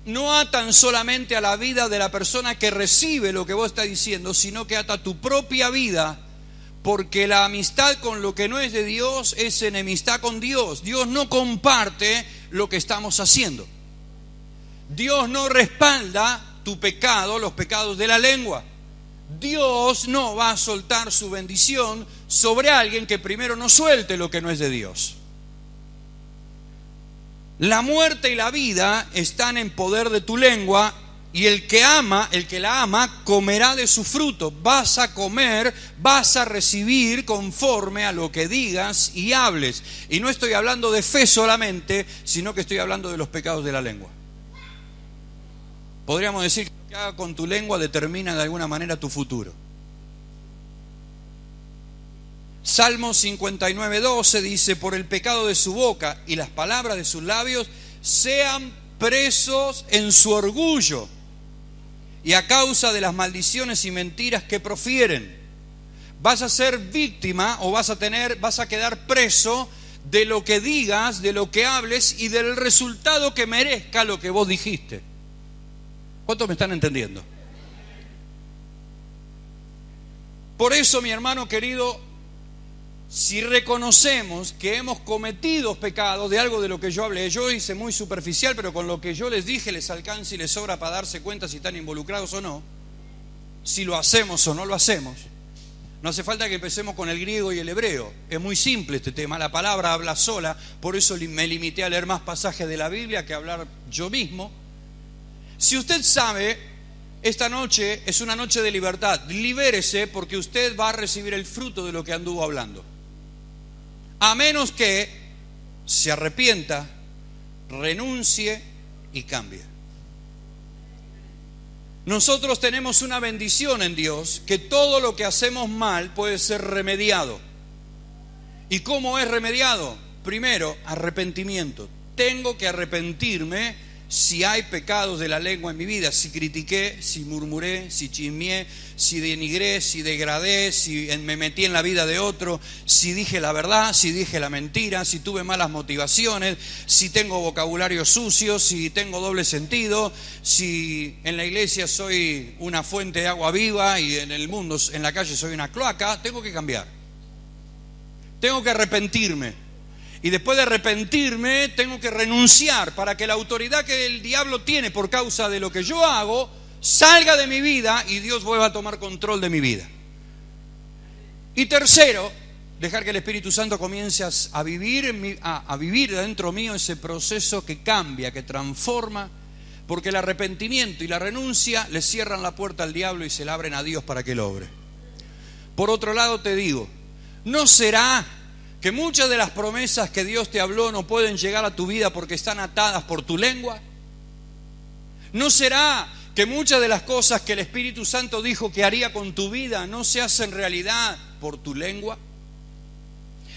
no atan solamente a la vida de la persona que recibe lo que vos estás diciendo, sino que ata tu propia vida. Porque la amistad con lo que no es de Dios es enemistad con Dios. Dios no comparte lo que estamos haciendo. Dios no respalda tu pecado, los pecados de la lengua. Dios no va a soltar su bendición sobre alguien que primero no suelte lo que no es de Dios. La muerte y la vida están en poder de tu lengua. Y el que la ama, comerá de su fruto. Vas a comer, vas a recibir conforme a lo que digas y hables. Y no estoy hablando de fe solamente, sino que estoy hablando de los pecados de la lengua. Podríamos decir que lo que haga con tu lengua determina de alguna manera tu futuro. Salmo 59:12 dice, por el pecado de su boca y las palabras de sus labios sean presos en su orgullo. Y a causa de las maldiciones y mentiras que profieren, vas a ser víctima o vas a quedar preso de lo que digas, de lo que hables y del resultado que merezca lo que vos dijiste. ¿Cuántos me están entendiendo? Por eso, mi hermano querido, si reconocemos que hemos cometido pecados de algo de lo que yo hablé, yo hice muy superficial, pero con lo que yo les dije les alcanza y les sobra para darse cuenta si están involucrados o no, si lo hacemos o no lo hacemos. No hace falta que empecemos con el griego y el hebreo, es muy simple este tema, la palabra habla sola, por eso me limité a leer más pasajes de la Biblia que a hablar yo mismo. Si usted sabe, esta noche es una noche de libertad, libérese porque usted va a recibir el fruto de lo que anduvo hablando. A menos que se arrepienta, renuncie y cambie. Nosotros tenemos una bendición en Dios, que todo lo que hacemos mal puede ser remediado. ¿Y cómo es remediado? Primero, arrepentimiento. Tengo que arrepentirme si hay pecados de la lengua en mi vida, si critiqué, si murmuré, si chismeé, si denigré, si degradé, si me metí en la vida de otro, si dije la verdad, si dije la mentira, si tuve malas motivaciones, si tengo vocabulario sucio, si tengo doble sentido, si en la iglesia soy una fuente de agua viva y en el mundo, en la calle soy una cloaca. Tengo que cambiar. Tengo que arrepentirme. Y después de arrepentirme, tengo que renunciar para que la autoridad que el diablo tiene por causa de lo que yo hago salga de mi vida y Dios vuelva a tomar control de mi vida. Y tercero, dejar que el Espíritu Santo comience a vivir, a vivir dentro mío ese proceso que cambia, que transforma, porque el arrepentimiento y la renuncia le cierran la puerta al diablo y se la abren a Dios para que él obre. Por otro lado te digo, ¿no será que muchas de las promesas que Dios te habló no pueden llegar a tu vida porque están atadas por tu lengua? ¿No será que muchas de las cosas que el Espíritu Santo dijo que haría con tu vida no se hacen realidad por tu lengua?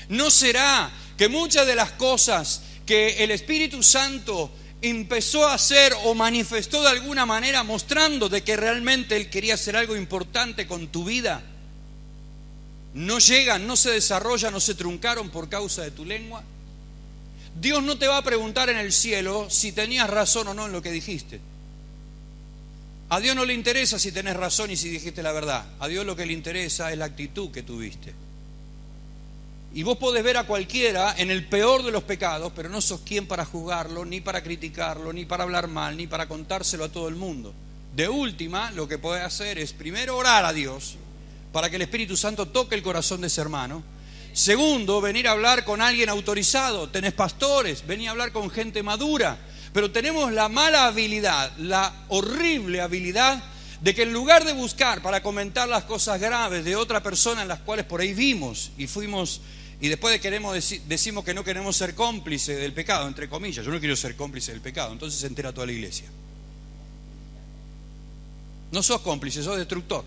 ¿No será que muchas de las cosas que el Espíritu Santo empezó a hacer o manifestó de alguna manera mostrando de que realmente Él quería hacer algo importante con tu vida, no llegan, no se desarrollan, no se truncaron por causa de tu lengua? Dios no te va a preguntar en el cielo si tenías razón o no en lo que dijiste. A Dios no le interesa si tenés razón y si dijiste la verdad. A Dios lo que le interesa es la actitud que tuviste. Y vos podés ver a cualquiera en el peor de los pecados, pero no sos quien para juzgarlo, ni para criticarlo, ni para hablar mal, ni para contárselo a todo el mundo. De última, lo que podés hacer es primero orar a Dios para que el Espíritu Santo toque el corazón de ese hermano. Segundo, venir a hablar con alguien autorizado. Tenés pastores, venir a hablar con gente madura. Pero tenemos la mala habilidad, la horrible habilidad de que en lugar de buscar para comentar las cosas graves de otra persona en las cuales por ahí vimos y fuimos, y después decimos que no queremos ser cómplices del pecado, entre comillas. Yo no quiero ser cómplice del pecado, entonces se entera toda la iglesia. No sos cómplice, sos destructor.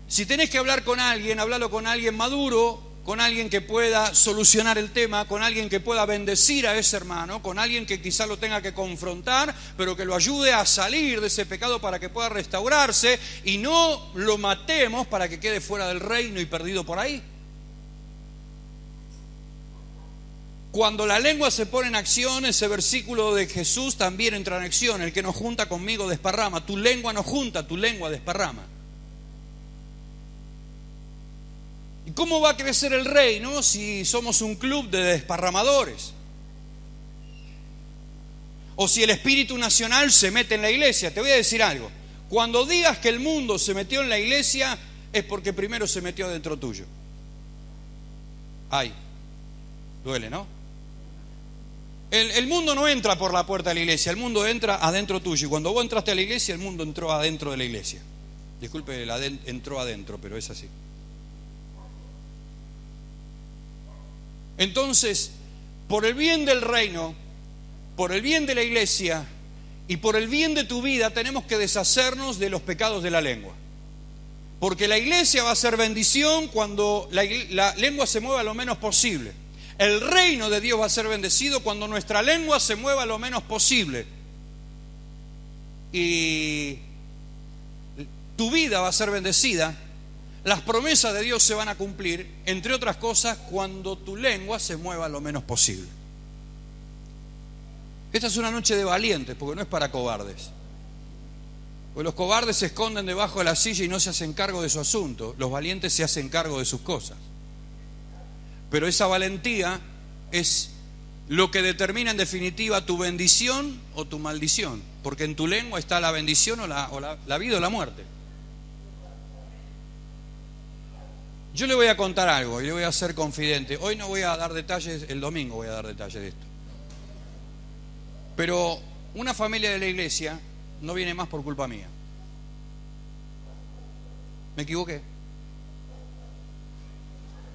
Si tenés que hablar con alguien, hablalo con alguien maduro, con alguien que pueda solucionar el tema, con alguien que pueda bendecir a ese hermano, con alguien que quizá lo tenga que confrontar, pero que lo ayude a salir de ese pecado para que pueda restaurarse y no lo matemos para que quede fuera del reino y perdido por ahí. Cuando la lengua se pone en acción, ese versículo de Jesús también entra en acción. El que no junta conmigo desparrama. Tu lengua no junta, tu lengua desparrama. ¿Y cómo va a crecer el reino si somos un club de desparramadores? O si el espíritu nacional se mete en la iglesia. Te voy a decir algo. Cuando digas que el mundo se metió en la iglesia, es porque primero se metió dentro tuyo. Ay, duele, ¿no? El mundo no entra por la puerta de la iglesia, el mundo entra adentro tuyo. Y cuando vos entraste a la iglesia, el mundo entró adentro de la iglesia. Disculpe, entró adentro, pero es así. Entonces, por el bien del reino, por el bien de la iglesia y por el bien de tu vida, tenemos que deshacernos de los pecados de la lengua. Porque la iglesia va a ser bendición cuando la lengua se mueva lo menos posible. El reino de Dios va a ser bendecido cuando nuestra lengua se mueva lo menos posible. Y tu vida va a ser bendecida. Las promesas de Dios se van a cumplir, entre otras cosas, cuando tu lengua se mueva lo menos posible. Esta es una noche de valientes, porque no es para cobardes. Porque los cobardes se esconden debajo de la silla y no se hacen cargo de su asunto. Los valientes se hacen cargo de sus cosas. Pero esa valentía es lo que determina en definitiva tu bendición o tu maldición. Porque en tu lengua está la bendición o la vida o la muerte. Yo le voy a contar algo y le voy a ser confidente. Hoy no voy a dar detalles, el domingo voy a dar detalles de esto. Pero una familia de la iglesia no viene más por culpa mía. Me equivoqué.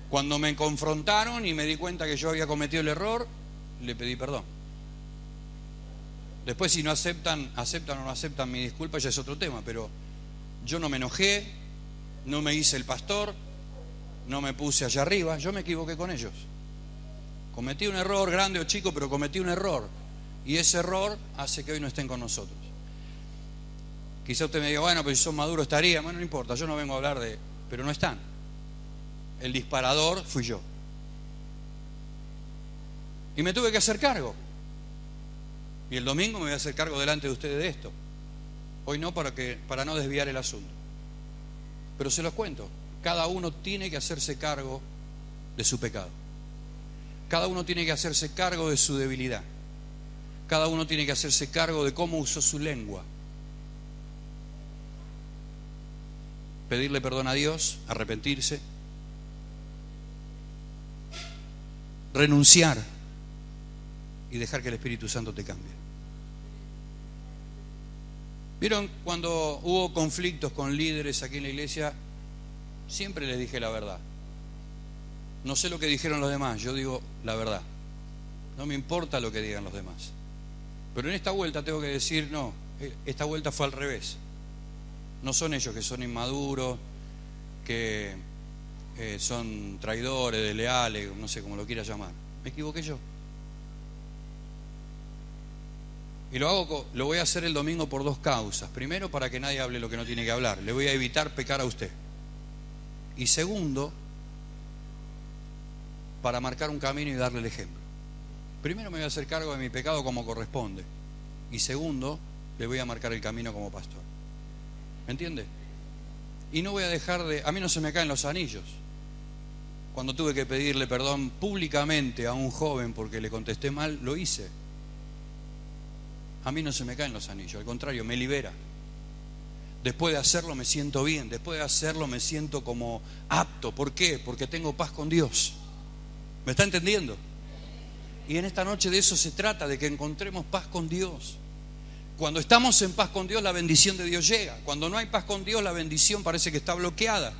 Cuando me confrontaron y me di cuenta que yo había cometido el error, le pedí perdón. Después si no aceptan o no aceptan mi disculpa ya es otro tema, pero yo no me enojé, no me hice el pastor, no me puse allá arriba, yo me equivoqué con ellos. Cometí un error, grande o chico, pero cometí un error. Y ese error hace que hoy no estén con nosotros. Quizá usted me diga, bueno, pero si son maduros estaría. Bueno, no importa, yo no vengo a hablar de... Pero no están. El disparador fui yo. Y me tuve que hacer cargo. Y el domingo me voy a hacer cargo delante de ustedes de esto. Hoy no, para no desviar el asunto. Pero se los cuento. Cada uno tiene que hacerse cargo de su pecado. Cada uno tiene que hacerse cargo de su debilidad. Cada uno tiene que hacerse cargo de cómo usó su lengua. pedirle perdón a Dios, arrepentirse, renunciar y dejar que el Espíritu Santo te cambie. ¿Vieron cuando hubo conflictos con líderes aquí en la iglesia? Siempre les dije la verdad. No sé lo que dijeron los demás, yo digo la verdad. No me importa lo que digan los demás. Pero en esta vuelta tengo que decir, no, esta vuelta fue al revés. No son ellos que son inmaduros, que son traidores, desleales, no sé cómo lo quiera llamar. Me equivoqué yo. Y lo voy a hacer el domingo por dos causas. Primero, para que nadie hable lo que no tiene que hablar. Le voy a evitar pecar a usted. Y segundo, para marcar un camino y darle el ejemplo. Primero me voy a hacer cargo de mi pecado como corresponde. Y segundo, le voy a marcar el camino como pastor. ¿Me entiende? Y no voy a dejar de... A mí no se me caen los anillos. Cuando tuve que pedirle perdón públicamente a un joven porque le contesté mal, lo hice. A mí no se me caen los anillos, al contrario, me libera. Después de hacerlo me siento bien, después de hacerlo me siento como apto. ¿Por qué? Porque tengo paz con Dios. ¿Me está entendiendo? Y en esta noche de eso se trata, de que encontremos paz con Dios. Cuando estamos en paz con Dios, la bendición de Dios llega. Cuando no hay paz con Dios, la bendición parece que está bloqueada.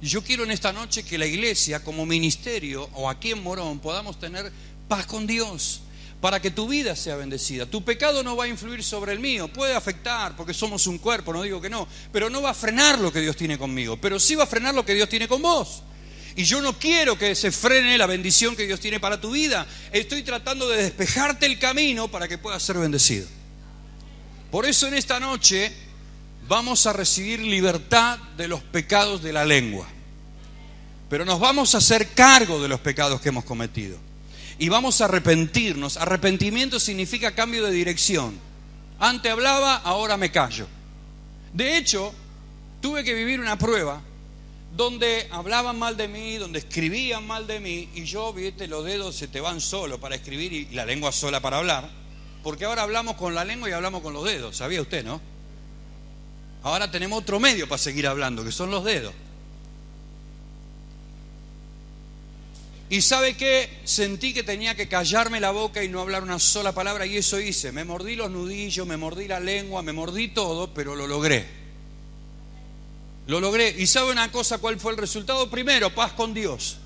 Y yo quiero en esta noche que la iglesia, como ministerio, o aquí en Morón, podamos tener paz con Dios, para que tu vida sea bendecida. Tu pecado no va a influir sobre el mío, puede afectar, porque somos un cuerpo, no digo que no, pero no va a frenar lo que Dios tiene conmigo, pero sí va a frenar lo que Dios tiene con vos. Y yo no quiero que se frene la bendición que Dios tiene para tu vida. Estoy tratando de despejarte el camino para que puedas ser bendecido. Por eso en esta noche vamos a recibir libertad de los pecados de la lengua. Pero nos vamos a hacer cargo de los pecados que hemos cometido. Y vamos a arrepentirnos. Arrepentimiento significa cambio de dirección. Antes hablaba, ahora me callo. De hecho, tuve que vivir una prueba donde hablaban mal de mí, donde escribían mal de mí, y yo, viste, los dedos se te van solos para escribir y la lengua sola para hablar, porque ahora hablamos con la lengua y hablamos con los dedos, ¿sabía usted, no? Ahora tenemos otro medio para seguir hablando, que son los dedos. Y ¿sabe qué? Sentí que tenía que callarme la boca y no hablar una sola palabra, y eso hice. Me mordí los nudillos, me mordí la lengua, me mordí todo, pero lo logré. Lo logré. ¿Y sabe una cosa cuál fue el resultado? Primero, paz con Dios.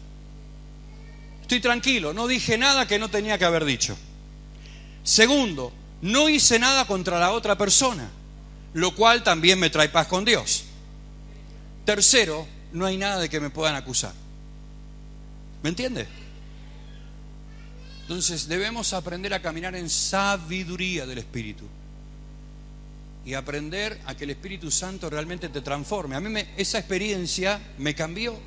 Estoy tranquilo, no dije nada que no tenía que haber dicho. Segundo, no hice nada contra la otra persona, lo cual también me trae paz con Dios. Tercero, no hay nada de que me puedan acusar. ¿Me entiende? Entonces debemos aprender a caminar en sabiduría del Espíritu. Y aprender a que el Espíritu Santo realmente te transforme. A mí esa experiencia me cambió.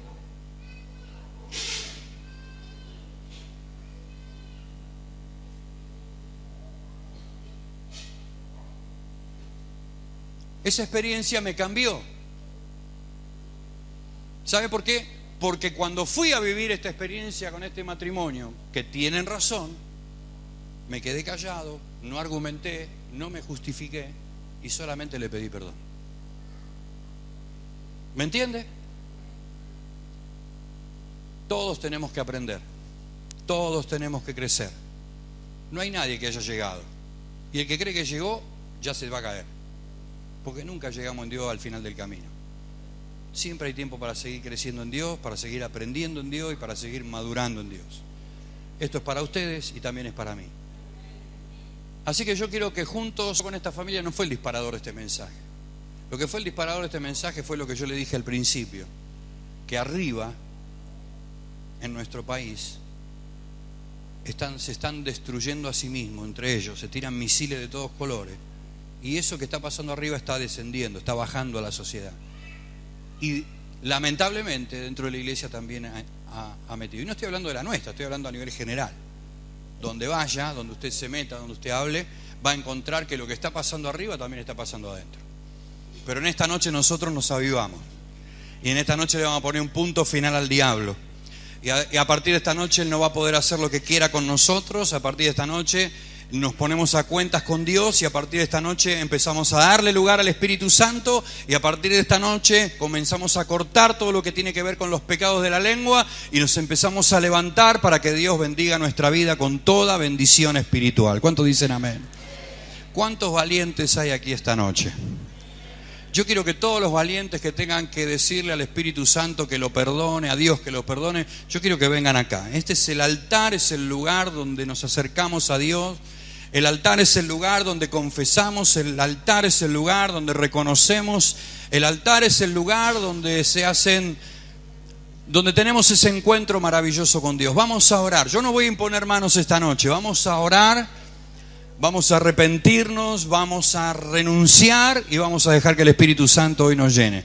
Esa experiencia me cambió. ¿Sabe por qué? Porque cuando fui a vivir esta experiencia con este matrimonio, que tienen razón, me quedé callado, no argumenté, no me justifiqué y solamente le pedí perdón. ¿Me entiende? Todos tenemos que aprender, todos tenemos que crecer. No hay nadie que haya llegado. Y el que cree que llegó, ya se va a caer. Porque nunca llegamos en Dios al final del camino. Siempre hay tiempo para seguir creciendo en Dios, para seguir aprendiendo en Dios y para seguir madurando en Dios. Esto es para ustedes y también es para mí. Así que yo quiero que juntos con esta familia no fue el disparador de este mensaje. Lo que fue el disparador de este mensaje fue lo que yo le dije al principio, que arriba, en nuestro país, se están destruyendo a sí mismos, entre ellos, se tiran misiles de todos colores. Y eso que está pasando arriba está descendiendo, está bajando a la sociedad. Y lamentablemente dentro de la iglesia también ha metido. Y no estoy hablando de la nuestra, estoy hablando a nivel general. Donde vaya, donde usted se meta, donde usted hable, va a encontrar que lo que está pasando arriba también está pasando adentro. Pero en esta noche nosotros nos avivamos. Y en esta noche le vamos a poner un punto final al diablo. Y a partir de esta noche él no va a poder hacer lo que quiera con nosotros. A partir de esta noche nos ponemos a cuentas con Dios y a partir de esta noche empezamos a darle lugar al Espíritu Santo y a partir de esta noche comenzamos a cortar todo lo que tiene que ver con los pecados de la lengua y nos empezamos a levantar para que Dios bendiga nuestra vida con toda bendición espiritual. ¿Cuántos dicen amén? ¿Cuántos valientes hay aquí esta noche? Yo quiero que todos los valientes que tengan que decirle al Espíritu Santo que lo perdone, a Dios que lo perdone, yo quiero que vengan acá. Este es el altar, es el lugar donde nos acercamos a Dios. El altar es el lugar donde confesamos, el altar es el lugar donde reconocemos, el altar es el lugar donde donde tenemos ese encuentro maravilloso con Dios. Vamos a orar. Yo no voy a imponer manos esta noche, vamos a orar. Vamos a arrepentirnos, vamos a renunciar y vamos a dejar que el Espíritu Santo hoy nos llene.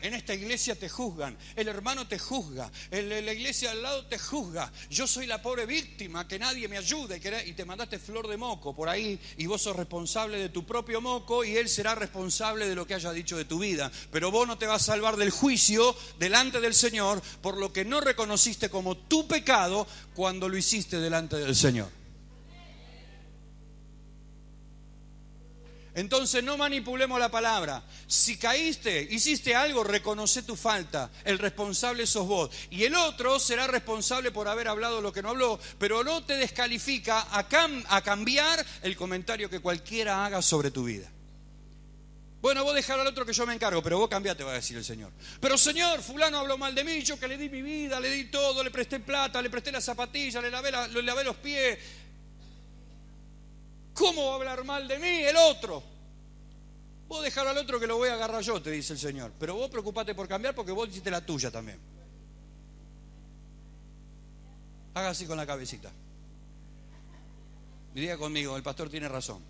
En esta iglesia te juzgan, el hermano te juzga, la iglesia al lado te juzga. Yo soy la pobre víctima, que nadie me ayuda y te mandaste flor de moco por ahí y vos sos responsable de tu propio moco y él será responsable de lo que haya dicho de tu vida. Pero vos no te vas a salvar del juicio delante del Señor por lo que no reconociste como tu pecado cuando lo hiciste delante del Señor. Entonces no manipulemos la palabra. Si caíste, hiciste algo, reconoce tu falta. El responsable sos vos. Y el otro será responsable por haber hablado lo que no habló, pero no te descalifica a cambiar el comentario que cualquiera haga sobre tu vida. Bueno, vos dejalo al otro que yo me encargo, pero vos cambiate, va a decir el Señor. Pero Señor, fulano habló mal de mí, yo que le di mi vida, le di todo, le presté plata, le presté las zapatillas, le lavé los pies. ¿Cómo va a hablar mal de mí el otro? Vos dejalo al otro que lo voy a agarrar yo, te dice el Señor. Pero vos preocupate por cambiar porque vos hiciste la tuya también. Haga así con la cabecita. Y diga conmigo, el pastor tiene razón.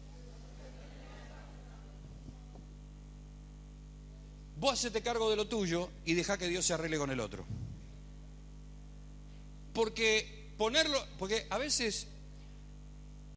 Vos hacete cargo de lo tuyo y dejá que Dios se arregle con el otro. Porque a veces